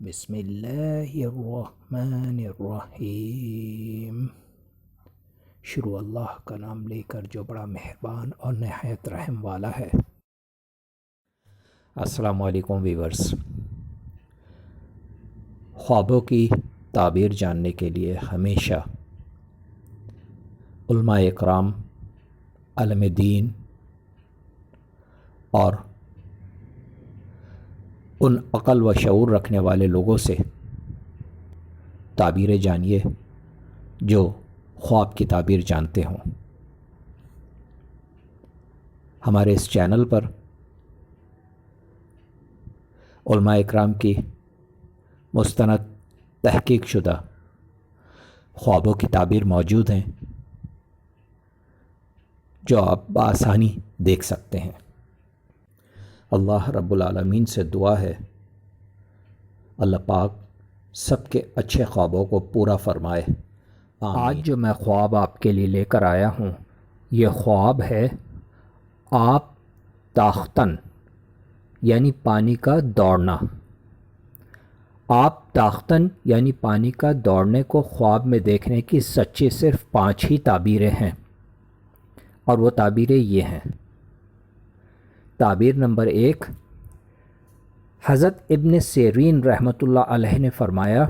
بسم اللہ الرحمن الرحیم۔ شروع اللہ کا نام لے کر جو بڑا مہربان اور نہایت رحم والا ہے۔ السلام علیکم ویورز۔ خوابوں کی تعبیر جاننے کے لیے ہمیشہ علماء اکرام، عالم دین اور ان عقل و شعور رکھنے والے لوگوں سے تعبیریں جانیے جو خواب کی تعبیر جانتے ہوں۔ ہمارے اس چینل پر علماء اکرام کی مستند تحقیق شدہ خوابوں کی تعبیر موجود ہیں جو آپ بآسانی دیکھ سکتے ہیں۔ اللہ رب العالمین سے دعا ہے اللہ پاک سب کے اچھے خوابوں کو پورا فرمائے۔ آج جو میں خواب آپ کے لیے لے کر آیا ہوں، یہ خواب ہے آپ تاختن یعنی پانی کا دوڑنا۔ آپ تاختن یعنی پانی کا دوڑنے کو خواب میں دیکھنے کی سچی صرف 5 ہی تعبیریں ہیں، اور وہ تعبیریں یہ ہیں۔ تعبیر نمبر 1، حضرت ابن سیرین رحمۃ اللہ علیہ نے فرمایا،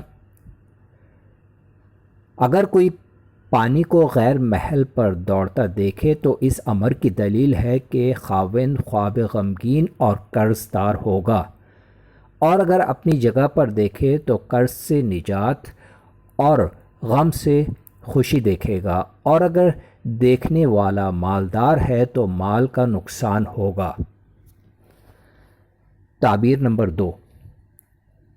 اگر کوئی پانی کو غیر محل پر دوڑتا دیکھے تو اس امر کی دلیل ہے کہ خاوند خواب غمگین اور قرض دار ہوگا، اور اگر اپنی جگہ پر دیکھے تو قرض سے نجات اور غم سے خوشی دیکھے گا، اور اگر دیکھنے والا مالدار ہے تو مال کا نقصان ہوگا۔ تعبیر نمبر 2،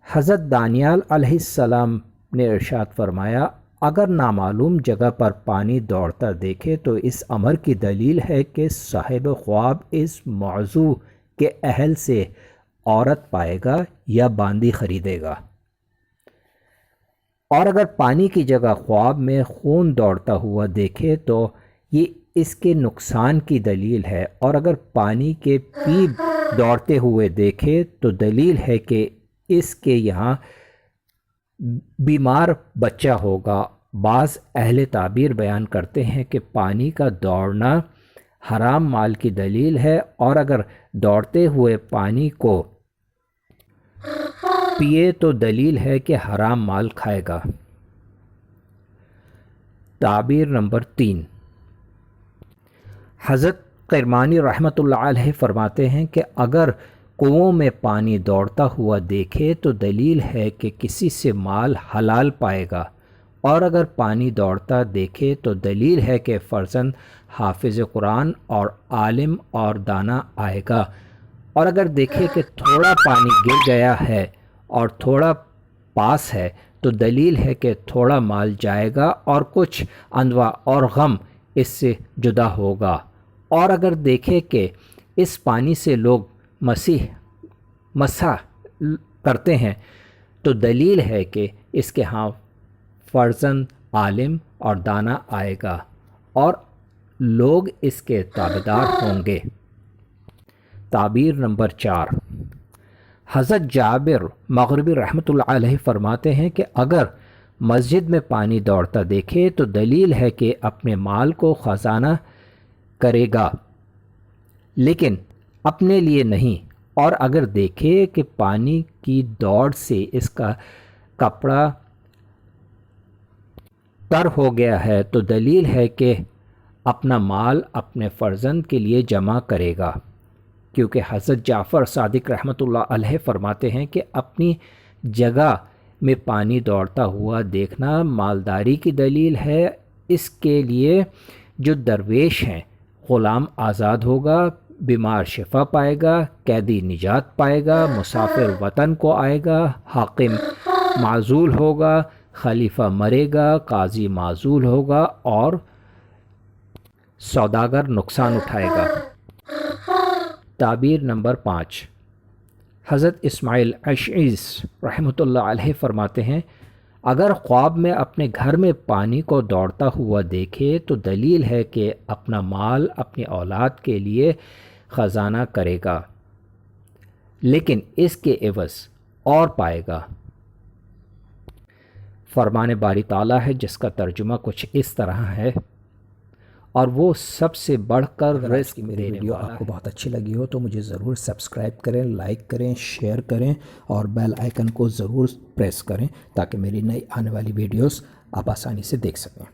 حضرت دانیال علیہ السلام نے ارشاد فرمایا، اگر نامعلوم جگہ پر پانی دوڑتا دیکھے تو اس امر کی دلیل ہے کہ صاحب خواب اس موضوع کے اہل سے عورت پائے گا یا باندی خریدے گا، اور اگر پانی کی جگہ خواب میں خون دوڑتا ہوا دیکھے تو یہ اس کے نقصان کی دلیل ہے، اور اگر پانی کے پیپ دوڑتے ہوئے دیکھے تو دلیل ہے کہ اس کے یہاں بیمار بچہ ہوگا۔ بعض اہل تعبیر بیان کرتے ہیں کہ پانی کا دوڑنا حرام مال کی دلیل ہے، اور اگر دوڑتے ہوئے پانی کو پیے تو دلیل ہے کہ حرام مال کھائے گا۔ تعبیر نمبر 3، حضرت کرمانی رحمۃ اللہ علیہ فرماتے ہیں کہ اگر کنووں میں پانی دوڑتا ہوا دیکھے تو دلیل ہے کہ کسی سے مال حلال پائے گا، اور اگر پانی دوڑتا دیکھے تو دلیل ہے کہ فرزند حافظ قرآن اور عالم اور دانا آئے گا، اور اگر دیکھے کہ تھوڑا پانی گر گیا ہے اور تھوڑا پاس ہے تو دلیل ہے کہ تھوڑا مال جائے گا اور کچھ اندوہ اور غم اس سے جدا ہوگا، اور اگر دیکھے کہ اس پانی سے لوگ مسح کرتے ہیں تو دلیل ہے کہ اس کے ہاں فرزند عالم اور دانا آئے گا اور لوگ اس کے تابعدار ہوں گے۔ تعبیر نمبر 4، حضرت جابر مغربی رحمۃ اللہ علیہ فرماتے ہیں کہ اگر مسجد میں پانی دوڑتا دیکھے تو دلیل ہے کہ اپنے مال کو خزانہ کرے گا لیکن اپنے لیے نہیں، اور اگر دیکھے کہ پانی کی دوڑ سے اس کا کپڑا تر ہو گیا ہے تو دلیل ہے کہ اپنا مال اپنے فرزند کے لیے جمع کرے گا، کیونکہ حضرت جعفر صادق رحمۃ اللہ علیہ فرماتے ہیں کہ اپنی جگہ میں پانی دوڑتا ہوا دیکھنا مالداری کی دلیل ہے۔ اس کے لیے جو درویش ہیں غلام آزاد ہوگا، بیمار شفا پائے گا، قیدی نجات پائے گا، مسافر وطن کو آئے گا، حاکم معزول ہوگا، خلیفہ مرے گا، قاضی معزول ہوگا، اور سوداگر نقصان اٹھائے گا۔ تعبیر نمبر 5، حضرت اسماعیل اشعث رحمۃ اللہ علیہ فرماتے ہیں، اگر خواب میں اپنے گھر میں پانی کو دوڑتا ہوا دیکھے تو دلیل ہے کہ اپنا مال اپنی اولاد کے لیے خزانہ کرے گا لیکن اس کے عوض اور پائے گا، فرمان باری تعالیٰ ہے جس کا ترجمہ کچھ اس طرح ہے، اور وہ سب سے بڑھ کر رزق میری دینے ویڈیو والا آپ کو ہے۔ بہت اچھی لگی ہو تو مجھے ضرور سبسکرائب کریں، لائک کریں، شیئر کریں اور بیل آئیکن کو ضرور پریس کریں تاکہ میری نئی آنے والی ویڈیوز آپ آسانی سے دیکھ سکیں۔